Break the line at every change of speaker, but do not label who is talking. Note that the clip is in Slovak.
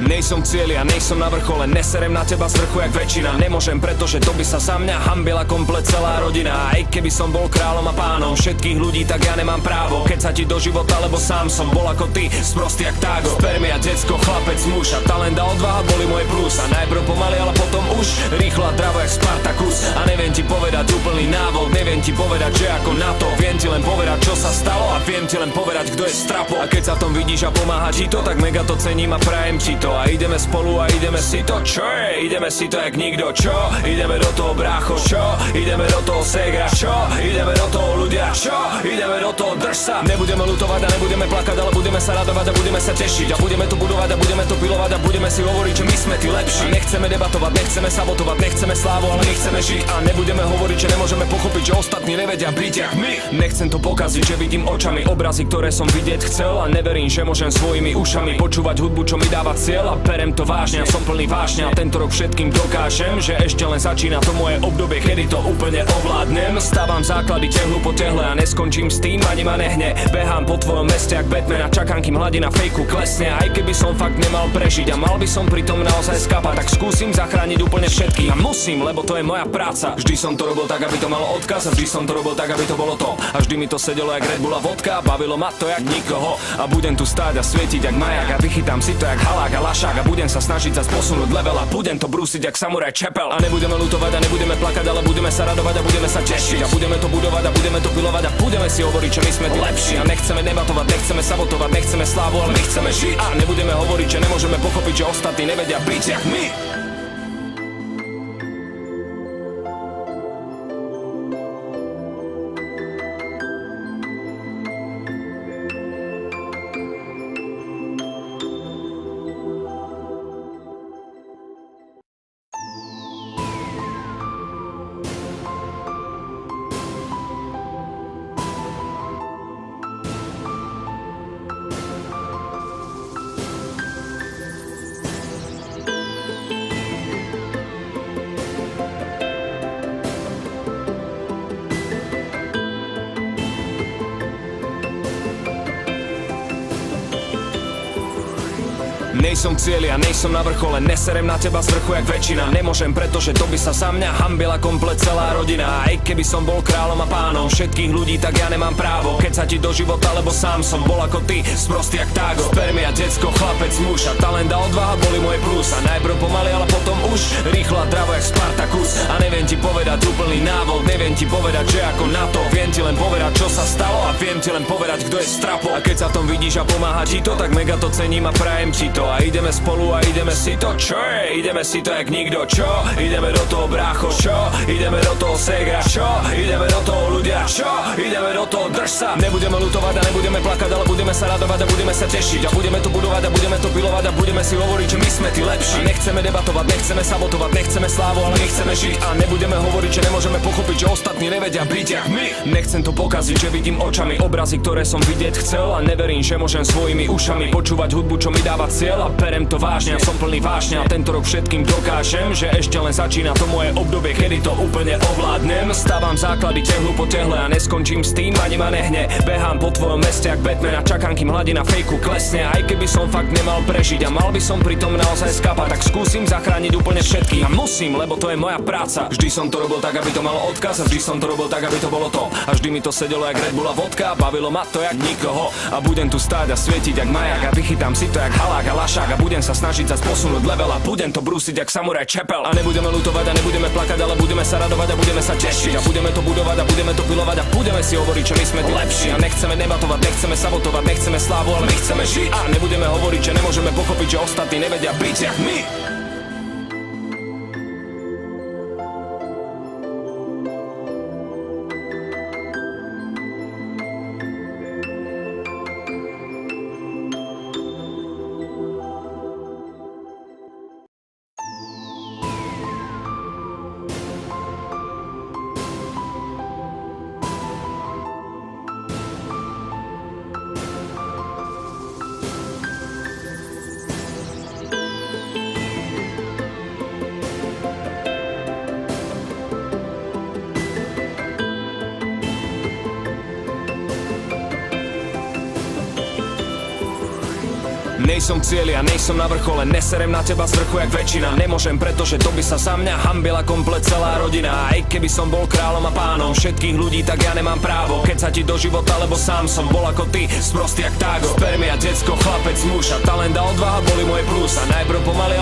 Nejsom cieľ, ja nejsom na vrchole, neserem na teba z vrchu jak väčšina. Nemôžem, pretože to by sa za mňa hambila komplet celá rodina. Aj keby som bol kráľom a pánom všetkých ľudí, tak ja nemám právo. Keď sa ti do života, lebo sám som bol ako ty, sprostý jak tágo. Spermia, decko, chlapec, muž a talent a odvaha boli moje plus. A najprv pomaly, ale potom už rýchlo a dravo jak Spartakus. A neviem ti povedať úplný návod, neviem ti povedať, že ako na to. Viem ti len povedať, čo sa stalo a viem ti len povedať, kto je strapo. A keď sa v tom vidíš a pomáha ti to, tak mega to cením a prajem ti to. A ideme spolu a ideme si to, čo je? Ideme si to jak nikto, čo? Ideme do toho, brácho, čo? Ideme do toho, segra, čo? Ideme do toho, ľudia, čo? Ideme do toho, drž sa. Nebudeme ľutovať a nebudeme plakať, ale budeme sa radovať a budeme sa tešiť. A budeme to budovať a budeme to pilovať a budeme si hovoriť, že my sme tí lepší. A nechceme debatovať, nechceme sabotovať, nechceme slávu, ale my chceme žiť. A nebudeme hovoriť, že nemôžeme pochopiť, že ostatní nevedia byť jak my. Nechcem to pokaziť, že vidím očami obrazy, ktoré som vidieť chcel. A neverím, že môžem svojimi ušami počúvať hudbu, čo mi dáva cieľ. A berem to vážne, som plný vášne a tento rok všetkým dokážem, že ešte len začína to moje obdobie, kedy to úplne ovládnem. Stávam základy tehlu po tehle a neskončím s tým, ani ma nehne. Behám po tvojom meste jak Batman a čakám, kým hladina fejku klesne. Aj keby som fakt nemal prežiť a mal by som pritom naozaj skapať, tak skúsim zachrániť úplne všetkých. A musím, lebo to je moja práca. Vždy som to robil tak, aby to malo odkaz, a vždy som to robil tak, aby to bolo to. A vždy mi to sedelo jak Red Bull a vodka, bavilo ma to jak nikoho. A budem tu stáť a svietiť jak majak a vychytám si to jak halák a lašák a budem sa snažiť zas posunúť level a budem to brúsiť jak samuraj čepel. A nebudeme ľutovať a nebudeme plakať, ale budeme sa radovať a budeme sa tešiť. A budeme to budovať a budeme to pilovať a budeme si hovoriť, že my sme tí lepší. A nechceme debatovať, nechceme sabotovať, nechceme slávu, ale my chceme žiť. A nebudeme hovoriť, že nemôžeme pochopiť, že ostatní nevedia byť jak my. Nejsom cieľ, ja nejsom na vrchole, neserem na teba z vrchu jak väčšina. Nemôžem, pretože to by sa za mňa hambila komplet celá rodina. Aj keby som bol kráľom a pánom všetkých ľudí, tak ja nemám právo. Keď sa ti do života, lebo sám som bol ako ty, sprostý jak tágo. Spermia, decko, chlapec, muž a talent a odvaha boli moje plus. A najprv pomaly, ale potom už rýchlo a dravo jak Spartakus. A neviem ti povedať úplný návod, neviem ti povedať, že ako na to. Viem ti len povedať, čo sa stalo a viem ti len povedať, kto je strapo. A keď sa v tom vidíš a pomáha ti to, tak mega to cením a prajem ti to. A ideme spolu a ideme si to, čo je? Ideme si to jak nikto, čo? Ideme do toho, brácho, čo? Ideme do toho, segra, čo? Ideme do toho, ľudia, čo? Ideme do toho, drž sa. Nebudeme ľutovať a nebudeme plakať, ale budeme sa radovať a budeme sa tešiť. A budeme to budovať a budeme to pilovať a budeme si hovoriť, že my sme tí lepší. A nechceme debatovať, nechceme sabotovať, nechceme slávu, ale my chceme žiť. A nebudeme hovoriť, že nemôžeme pochopiť, že ostatní nevedia byť jak my. Nechcem to pokaziť, že vidím očami obrazy, ktoré som vidieť chcel. A neverím, že môžem svojimi ušami počúvať hudbu, čo mi dáva cieľ. A berem to vážne, som plný vášne a tento rok všetkým dokážem, že ešte len začína to moje obdobie, kedy to úplne ovládnem. Stávam základy tehlu po tehle a neskončím s tým, ani ma nehne. Behám po tvojom meste jak Batman a čakám, kým hladina fejku klesne. Aj keby som fakt nemal prežiť a mal by som pritom naozaj skapať, tak skúsim zachrániť úplne všetkých. A musím, lebo to je moja práca. Vždy som to robil tak, aby to malo odkaz, a vždy som to robil tak, aby to bolo to. A vždy mi to sedelo jak Red Bull a vodka, bavilo ma to jak nikoho. A budem tu stáť a svietiť jak majak a vychytám si to jak halák a lašák a budem sa snažiť zas posunúť level a budem to brúsiť jak samuraj čepel. A nebudeme ľutovať a nebudeme plakať, ale budeme sa radovať a budeme sa tešiť. A budeme to budovať a budeme to pilovať a budeme si hovoriť, že my sme tí lepší. A nechceme debatovať, nechceme sabotovať, nechceme slávu, ale my chceme žiť. A nebudeme hovoriť, že nemôžeme pochopiť, že ostatní nevedia byť jak my. Nejsom cieľ, ja nejsom na vrchole, neserem na teba z vrchu jak väčšina. Nemôžem, pretože to by sa za mňa hambila komplet celá rodina. Aj keby som bol kráľom a pánom všetkých ľudí, tak ja nemám právo keď sa ti do života, lebo sám som bol ako ty, sprostý jak tágo. Spermia, decko, chlapec, muž a talent a odvaha boli moje plus. A najprv pomaly,